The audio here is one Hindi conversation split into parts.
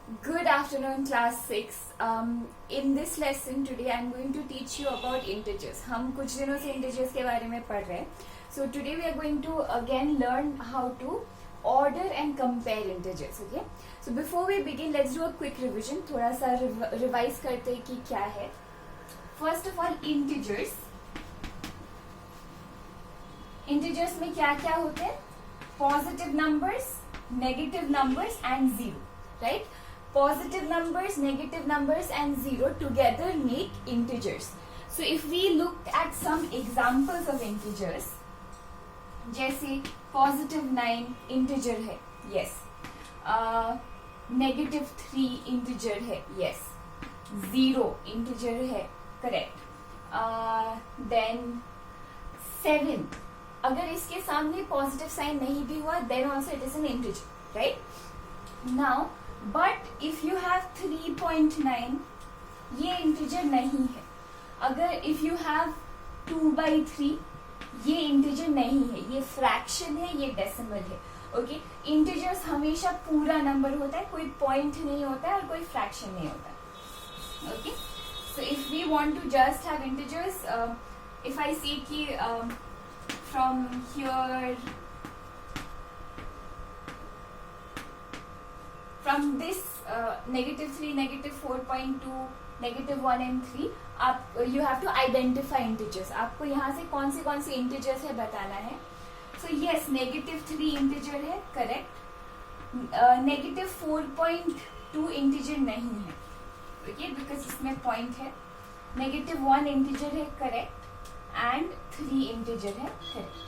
Good afternoon, class 6. In this lesson today I am going to teach you about integers. हम कुछ दिनों से integers के बारे में पढ़ रहे हैं. So today we are going to again learn how to order and compare integers. Okay. So before we begin, let's do a quick revision. थोड़ा सा revise करते हैं कि क्या है. First of all, integers. Integers में क्या क्या होते हैं? Positive numbers, negative numbers and zero. Right? Positive numbers, negative numbers and zero together make integers. So if we look at some examples of integers, जैसे positive 9 integer है, yes. Negative 3 integer है, yes. 0 integer है, correct. Then 7, अगर इसके सामने positive sign नहीं भी हुआ, then also it is an integer, right? Now but if you have 3.9 ये इंटीजर नहीं है. अगर इफ यू हैव 2/3 ये इंटीजर नहीं है, ये फ्रैक्शन है, ये डेसिमल है. ओके, इंटीजर्स हमेशा पूरा नंबर होता है, कोई पॉइंट नहीं होता है और कोई फ्रैक्शन नहीं होता है. Okay, so if we want to just have integers, if I see कि from here from this -3, -4.2, -1 and 3, आप you have to identify integers. आपको यहाँ से कौन सी integers है बताना है. So yes, -3 integer है, correct. -4.2 integer नहीं है, okay, because इसमें point है. -1 integer है, correct, and 3 integer है, correct.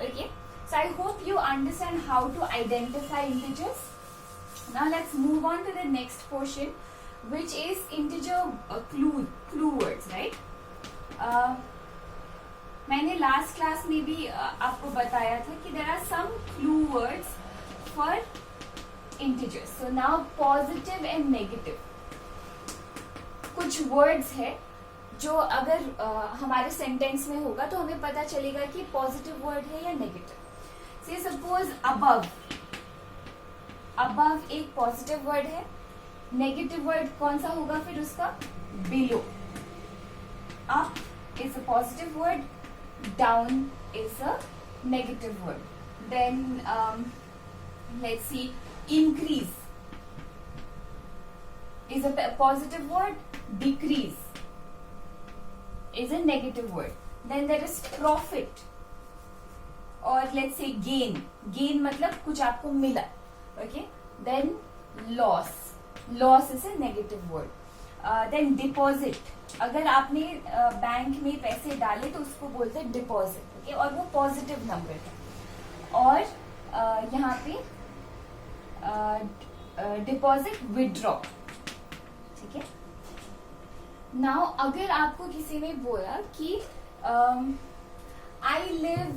Okay, so I hope you understand how to identify integers. Now let's move on to the next portion, which is integer clue words, right? मैंने last class में भी आपको बताया था कि there are some clue words for integers. So now positive and negative. कुछ words है जो अगर हमारे sentence में होगा तो हमें पता चलेगा कि positive word है या negative. Say suppose above. above एक पॉजिटिव वर्ड है. नेगेटिव वर्ड कौन सा होगा फिर उसका? Below. Up is a positive word, down is a negative word. Then let's see, increase is a positive word, decrease is a negative word. Then there is profit, और लेट्स से गेन. गेन मतलब कुछ आपको मिला. Okay, then loss is a negative word. Then deposit, अगर आपने बैंक में पैसे डाले तो उसको बोलते हैं डिपॉजिट. ओके, और वो पॉजिटिव नंबर है. और यहाँ पे डिपॉजिट विड्रॉ. ठीक है. नाउ अगर आपको किसी ने बोला कि I live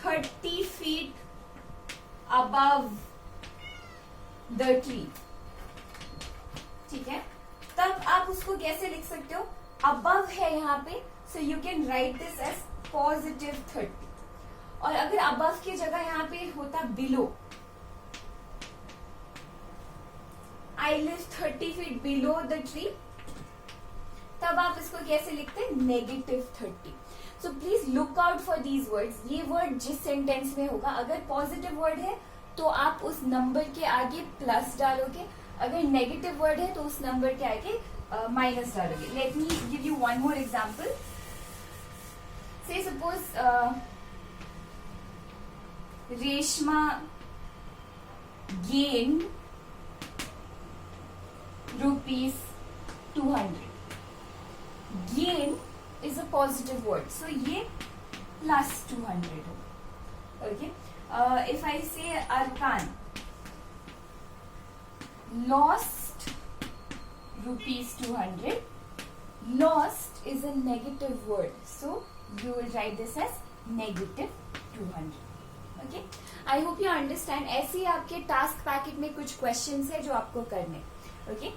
30 feet above the tree, ठीक है, तब आप उसको कैसे लिख सकते हो? above है यहाँ पे, so you can write this as positive 30. और अगर above की जगह यहाँ पे होता below, I live 30 feet below the tree, तब आप इसको कैसे लिखते हैं? -30. So please look out for these words. ये वर्ड जिस सेंटेंस में होगा, अगर पॉजिटिव वर्ड है तो आप उस नंबर के आगे प्लस डालोगे, अगर नेगेटिव वर्ड है तो उस नंबर के आगे माइनस डालोगे. Let me give you one more example. Say suppose Reshma gain ₹200. Gain is a positive word, so ये plus 200 हो. Okay, if I say Arkan lost ₹200, lost is a negative word, so you will write this as -200. Okay, I hope you understand. ऐसे ही आपके टास्क पैकेट में कुछ क्वेश्चंस है जो आपको करने. Okay,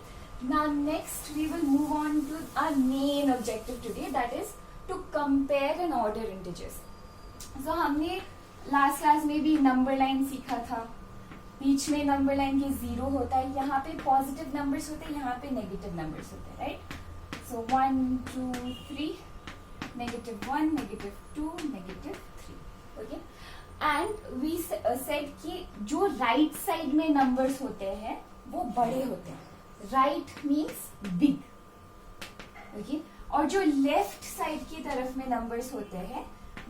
now next we will move on to our main objective today, that is to compare and order integers. So हमने लास्ट क्लास में भी नंबर लाइन सीखा था, बीच में नंबर लाइन के 0 होता है, यहाँ पे पॉजिटिव नंबर्स होते हैं, यहाँ पे नेगेटिव नंबर्स होते हैं, right? So 1 2 3, -1, -2, -3, okay. And we said कि जो राइट साइड में नंबर्स होते हैं वो बड़े होते हैं, राइट मीन्स बिग, ओके। और जो लेफ्ट साइड की तरफ में नंबर्स होते हैं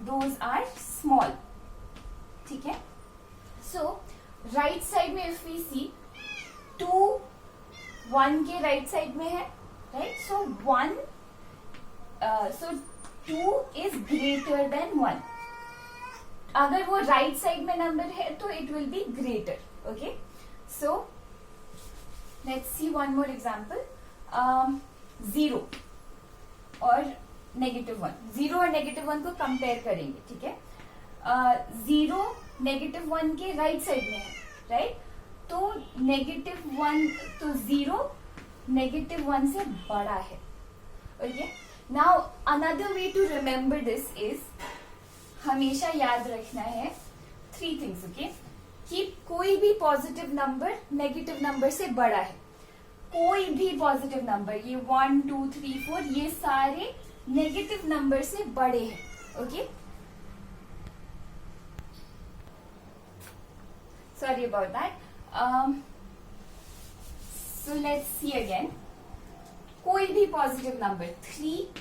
दोज आर स्मॉल, ठीक है। सो राइट साइड में इफ वी सी 2 1 के राइट साइड में है, right? So 2 is greater then 1। अगर वो राइट साइड में नंबर है तो it will be greater, okay. So let's see one more example. 0 और -1, 0 और -1 को कंपेयर करेंगे, ठीक है। 0 -1 के राइट साइड में है, राइट? तो -1, तो 0 -1 से बड़ा है, okay. Now another way to remember this is, हमेशा याद रखना है 3 थिंग्स, ओके, कि कोई भी पॉजिटिव नंबर नेगेटिव नंबर से बड़ा है, कोई भी पॉजिटिव नंबर, ये 1 2 3 4 ये सारे नेगेटिव नंबर से बड़े हैं, okay. Sorry about that. So let's see again. कोई भी पॉजिटिव नंबर 3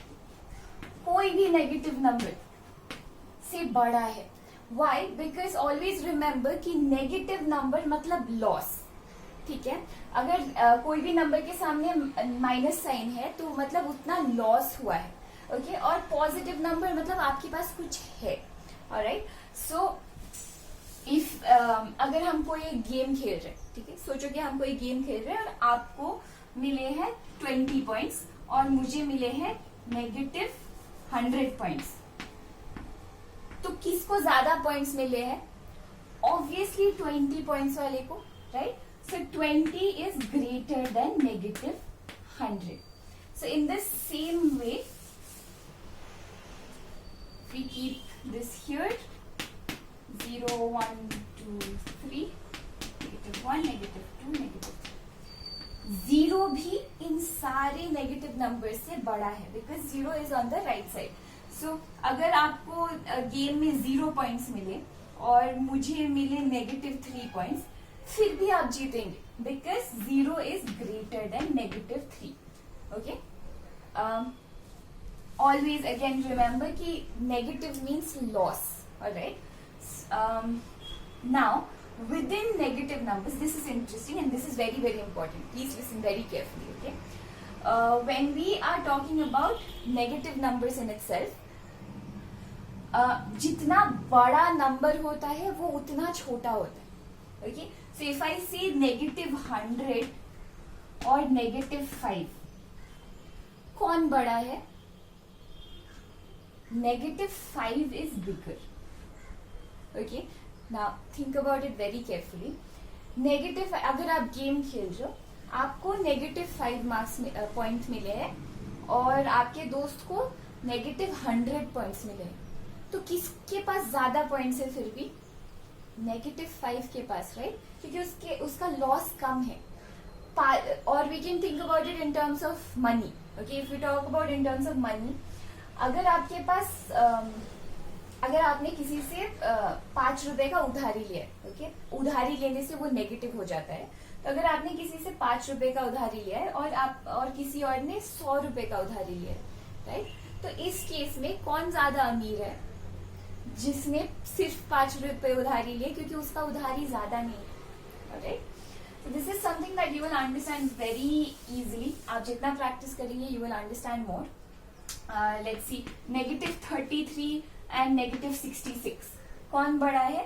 कोई भी नेगेटिव नंबर से बड़ा है। Why? Because always remember कि नेगेटिव नंबर मतलब लॉस, ठीक है। अगर कोई भी नंबर के सामने माइनस साइन है तो मतलब उतना लॉस हुआ है, ओके। और पॉजिटिव नंबर मतलब आपके पास कुछ है, ऑलराइट। सो इफ अगर हम कोई एक गेम खेल रहे हैं, ठीक है, सोचो कि हम कोई गेम खेल रहे हैं और आपको मिले हैं 20 पॉइंट्स और मुझे मिले हैं -100 पॉइंट्स, तो किसको ज्यादा पॉइंट्स मिले हैं? ऑब्वियसली 20 पॉइंट्स वाले को, right? So 20 is greater than -100. So in the same way we keep this here 0 1 2 3, -1 -2 -3. 0 भी इन सारे नेगेटिव नंबर से बड़ा है because 0 is on the right side. So अगर आपको गेम में 0 पॉइंट्स मिले और मुझे मिले -3 पॉइंट्स, फिर भी आप जीतेंगे because 0 is greater than -3. Okay, always again remember कि negative means loss. Alright, now within negative numbers, this is interesting and this is very very important. Please listen very carefully. Okay, when we are talking about negative numbers in itself, जितना बड़ा नंबर होता है वो उतना छोटा होता है. Okay, so if I say -100 और -5, कौन बड़ा है? -5 is bigger. Okay, now think about it very carefully. Negative, अगर आप गेम खेल रहे हो, आपको -5 मार्क्स पॉइंट मिले हैं और आपके दोस्त को -100 पॉइंट्स मिले हैं, तो किसके पास ज्यादा पॉइंट्स है? फिर भी -5 के पास, राइट? क्योंकि उसका लॉस कम है. और we can think about it in terms of money. Okay, if we talk about in terms of money, अगर आपके पास अगर आपने किसी से 5 रुपए का उधारी लिया, ओके, उधारी लेने से वो नेगेटिव हो जाता है. तो अगर आपने किसी से 5 रुपए का उधारी लिया है और किसी और ने 100 रुपए का उधारी लिया है, राइट? तो इस केस में कौन ज्यादा अमीर है? जिसने सिर्फ 5 रुपए उधारी लिए, क्योंकि उसका उधारी ज्यादा नहीं है. Alright, so this is something that you will understand very easily. आप जितना प्रैक्टिस करेंगे you will understand more. Let's see, -33 and -66, कौन बड़ा है?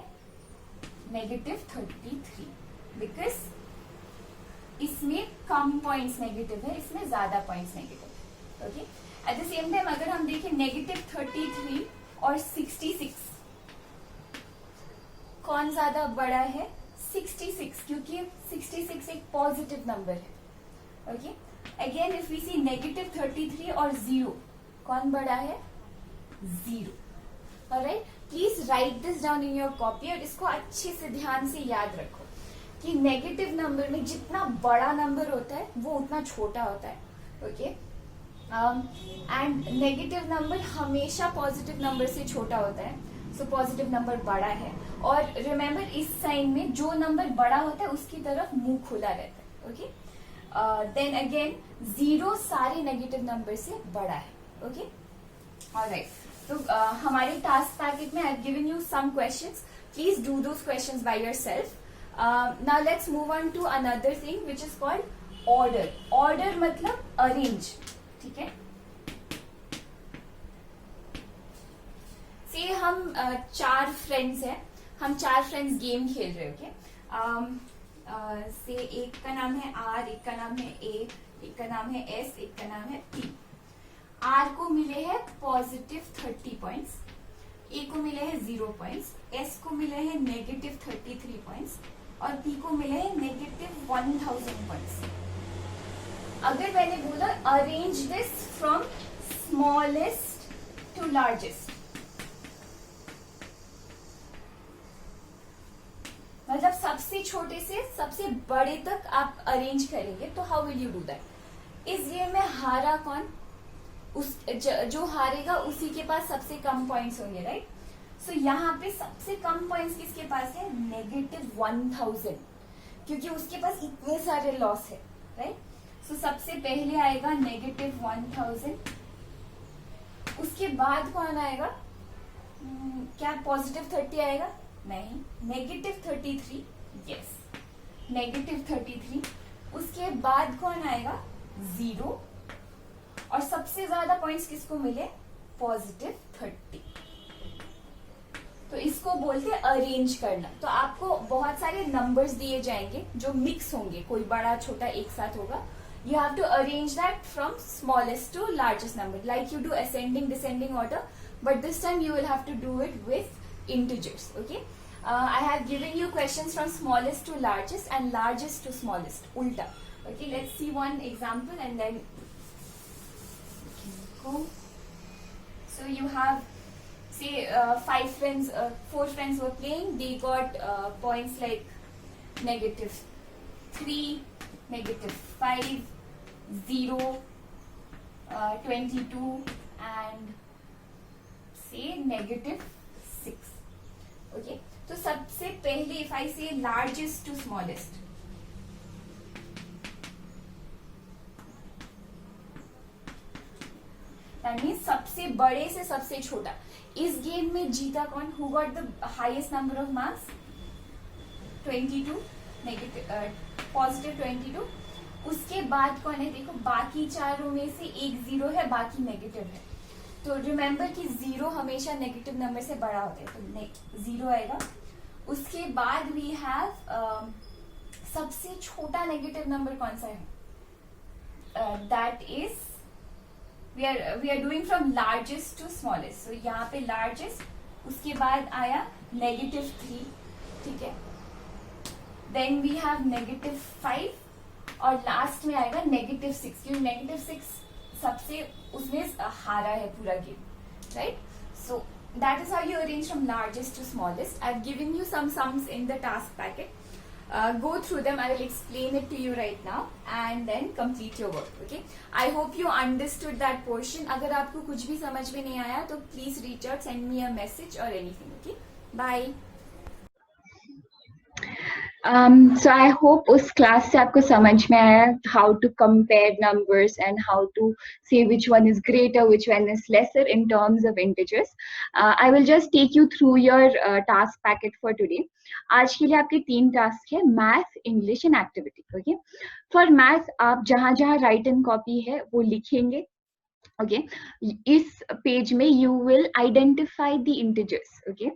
-33, बिकॉज इसमें कम पॉइंट्स नेगेटिव है, इसमें ज्यादा पॉइंट्स नेगेटिव है. Okay, at the same time अगर हम देखें -33 और 66, कौन ज्यादा बड़ा है? 66, क्योंकि 66 एक पॉजिटिव नंबर है. ओके, अगेन इफ वी सी -33 और 0, कौन बड़ा है? 0. Alright, please right this down in your copy और इसको अच्छे से ध्यान से याद रखो कि नेगेटिव नंबर में जितना बड़ा नंबर होता है वो उतना छोटा होता है. ओके, एंड नेगेटिव नंबर हमेशा पॉजिटिव नंबर से छोटा होता है. सो पॉजिटिव नंबर बड़ा है. और रिमेंबर, इस साइन में जो नंबर बड़ा होता है उसकी तरफ मुंह खुला रहता है. ओके, देन अगेन 0 सारे नेगेटिव नंबर से बड़ा है. Okay, alright. तो हमारे टास्क पैकेट में I have given you some questions. Please do those questions by yourself. Now let's move on to another thing which is called order. Order मतलब अरेंज. ठीक है, से हम 4 फ्रेंड्स हैं. हम 4 फ्रेंड्स गेम खेल रहे हैं. ओके, से एक का नाम है आर, एक का नाम है ए, एक का नाम है एस, एक का नाम है पी. आर को मिले हैं पॉजिटिव 30 पॉइंट्स, ए को मिले हैं 0 पॉइंट्स, एस को मिले हैं नेगेटिव 33 पॉइंट्स और पी को मिले हैं नेगेटिव 1000 पॉइंट्स. अगर मैंने बोला arrange this from smallest to largest, मतलब सबसे छोटे से सबसे बड़े तक आप अरेंज करेंगे, तो how will you do that? इस गेम में हारा कौन? जो हारेगा उसी के पास सबसे कम पॉइंट्स होंगे, राइट? सो यहाँ पे सबसे कम पॉइंट्स किसके पास है? नेगेटिव 1000, क्योंकि उसके पास इतने सारे लॉस है, राइट? सो सबसे पहले आएगा नेगेटिव 1000. उसके बाद कौन आएगा? क्या पॉजिटिव 30 आएगा? नहीं, नेगेटिव 33. Yes, negative 33. उसके बाद कौन आएगा? 0. और सबसे ज्यादा पॉइंट्स किसको मिले? पॉजिटिव 30. तो इसको बोलते हैं अरेंज करना. तो आपको बहुत सारे नंबर्स दिए जाएंगे जो मिक्स होंगे, कोई बड़ा छोटा एक साथ होगा. You have to arrange that from smallest to largest number, like you do ascending descending order, but this time you will have to do it with integers. Okay, I have given you questions from smallest to largest and largest to smallest, ulta. Okay, let's see one example and then go. So you have, say, 5 friends, 4 friends were playing. They got points like negative 3, negative 5, 0, 22 and say negative 6. Okay, तो सबसे पहले if I say largest to smallest, that means सबसे बड़े से सबसे छोटा. इस गेम में जीता कौन? Who got the highest number of marks? 22, negative positive 22. उसके बाद कौन है? देखो, बाकी चारों में से एक 0 है, बाकी नेगेटिव है. तो रिमेंबर कि 0 हमेशा नेगेटिव नंबर से बड़ा होता है, तो 0 आएगा. उसके बाद वी हैव सबसे छोटा नेगेटिव नंबर कौन सा है? That is we are doing from largest to smallest. So यहाँ पे लार्जेस्ट, उसके बाद आया नेगेटिव 3. ठीक है, देन वी हैव नेगेटिव 5 और लास्ट में आएगा नेगेटिव 6, क्योंकि नेगेटिव 6 सबसे उसमें हारा है पूरा game, right? So that is how you arrange from largest to smallest. I have given you some sums in the task packet. Go through them. I will explain it to you right now and then complete your work. Okay, I hope you understood that portion. अगर आपको कुछ भी समझ में नहीं आया तो please reach out, send me a message or anything. Okay, bye. So I hope उस क्लास से आपको समझ में आया how to compare numbers and how to say which one is greater, which one is lesser in terms of integers. I will just take you through your task packet for today. आज के लिए आपके 3 टास्क है, math, English and activity. Okay, for math आप जहां जहां राइट एंड कॉपी है वो लिखेंगे. ओके, इस पेज में you will identify the integers. Okay,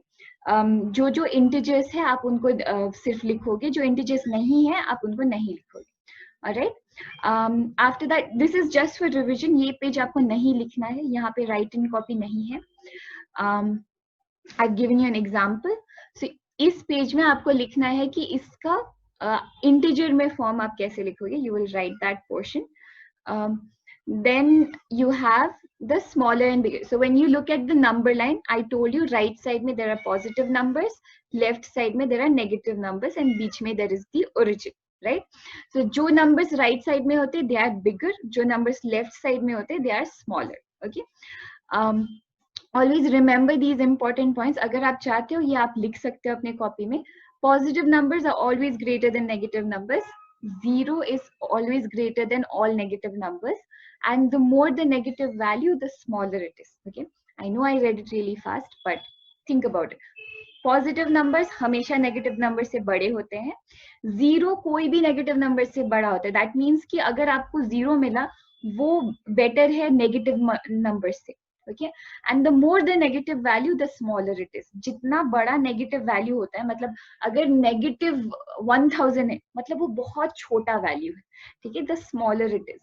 जो जो इंटीजर्स है आप उनको सिर्फ लिखोगे, जो इंटीजर्स नहीं है आप उनको नहीं लिखोगे. Alright, after that this is just for revision. ये पेज आपको नहीं लिखना है, यहाँ पे राइट एंड कॉपी नहीं है. I have given you an example. So इस पेज में आपको लिखना है कि इसका इंटीजर में फॉर्म आप कैसे लिखोगे. You will right that portion. then you have the smaller and bigger. So when you look at the number line, I told you right side में there are positive numbers, left side में there are negative numbers, and बीच में there is the origin, right? So जो numbers right side में होते they are bigger, जो numbers left side में होते they are smaller. Okay. Always remember these important points. अगर आप चाहते हो ये आप लिख सकते हो अपने कॉपी में. Positive numbers are always greater than negative numbers. 0 is always greater than all negative numbers, and the more the negative value, the smaller it is. Okay, I know I read it really fast, but think about it. Positive numbers हमेशा नेगेटिव नंबर से बड़े होते हैं. जीरो कोई भी नेगेटिव नंबर से बड़ा होता है. दैट मीन्स कि अगर आपको जीरो मिला वो बेटर है नेगेटिव नंबर से. Okay, and the more the negative value the smaller it is. जितना बड़ा नेगेटिव वैल्यू होता है, मतलब अगर नेगेटिव 1000 है मतलब वो बहुत छोटा वैल्यू है. ठीक है, the smaller it is.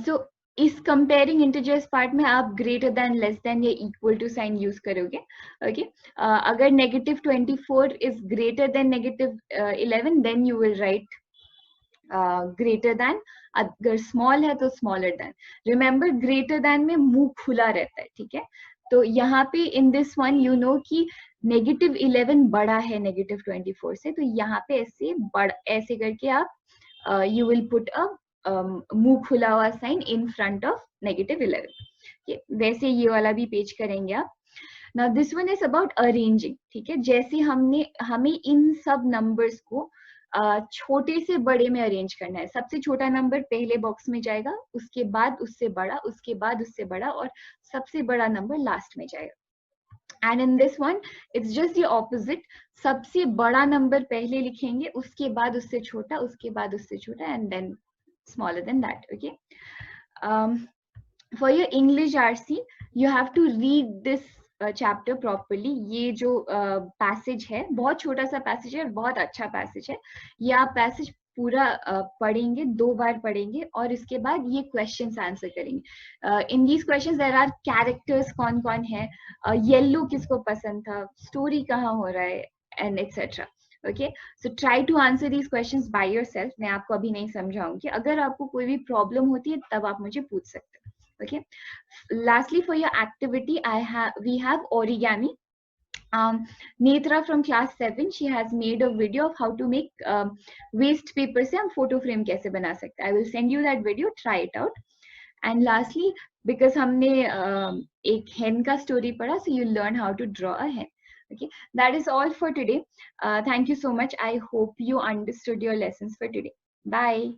So इस कंपेयरिंग इंटीजर्स पार्ट में आप ग्रेटर देन, लेस देन या इक्वल टू साइन यूज करोगे. ओके, अगर negative 24 is greater than negative 11 then you will write greater than. अगर स्मॉल है तो smaller than. Remember greater than में मुंह खुला रहता है. ठीक है, तो यहाँ पे in this one you know कि नेगेटिव 11 बड़ा है नेगेटिव 24 से, तो यहाँ पे ऐसे करके आप यू विल पुट अ मुंह खुला हुआ sign in front of negative 11. वैसे ये वाला भी पेज करेंगे आप. Now this one is about arranging. ठीक है, जैसे हमें इन सब नंबर्स को छोटे से बड़े में अरेंज करना है. सबसे छोटा नंबर पहले बॉक्स में जाएगा, उसके बाद उससे बड़ा, उसके बाद उससे बड़ा, और सबसे बड़ा नंबर लास्ट में जाएगा. And in this one it's just the opposite. सबसे बड़ा नंबर पहले लिखेंगे, उसके बाद उससे छोटा, उसके बाद उससे छोटा, and then smaller than that. Okay, for your English RC you have to read this chapter properly. ये जो passage है बहुत छोटा सा passage है और बहुत अच्छा passage है. ये आप passage पूरा पढ़ेंगे, 2 बार पढ़ेंगे और इसके बाद ये क्वेश्चंस आंसर करेंगे. In these questions there are characters कौन कौन है, येलो किसको पसंद था, स्टोरी कहाँ हो रहा है, and etcetera. Okay, so try to answer these questions by yourself. मैं आपको अभी नहीं समझाऊंगी. अगर आपको कोई भी प्रॉब्लम होती है तब आप मुझे पूछ सकते हैं. Okay, lastly for your activity we have origami. Netra from class 7 she has made a video of how to make waste paper से हम photo frame कैसे बना सकते हैं. I will send you that video, try it out. And lastly, because हमने एक hen का story पढ़ा, so you learn how to draw a hen. Okay, that is all for today. Thank you so much. I hope you understood your lessons for today. Bye.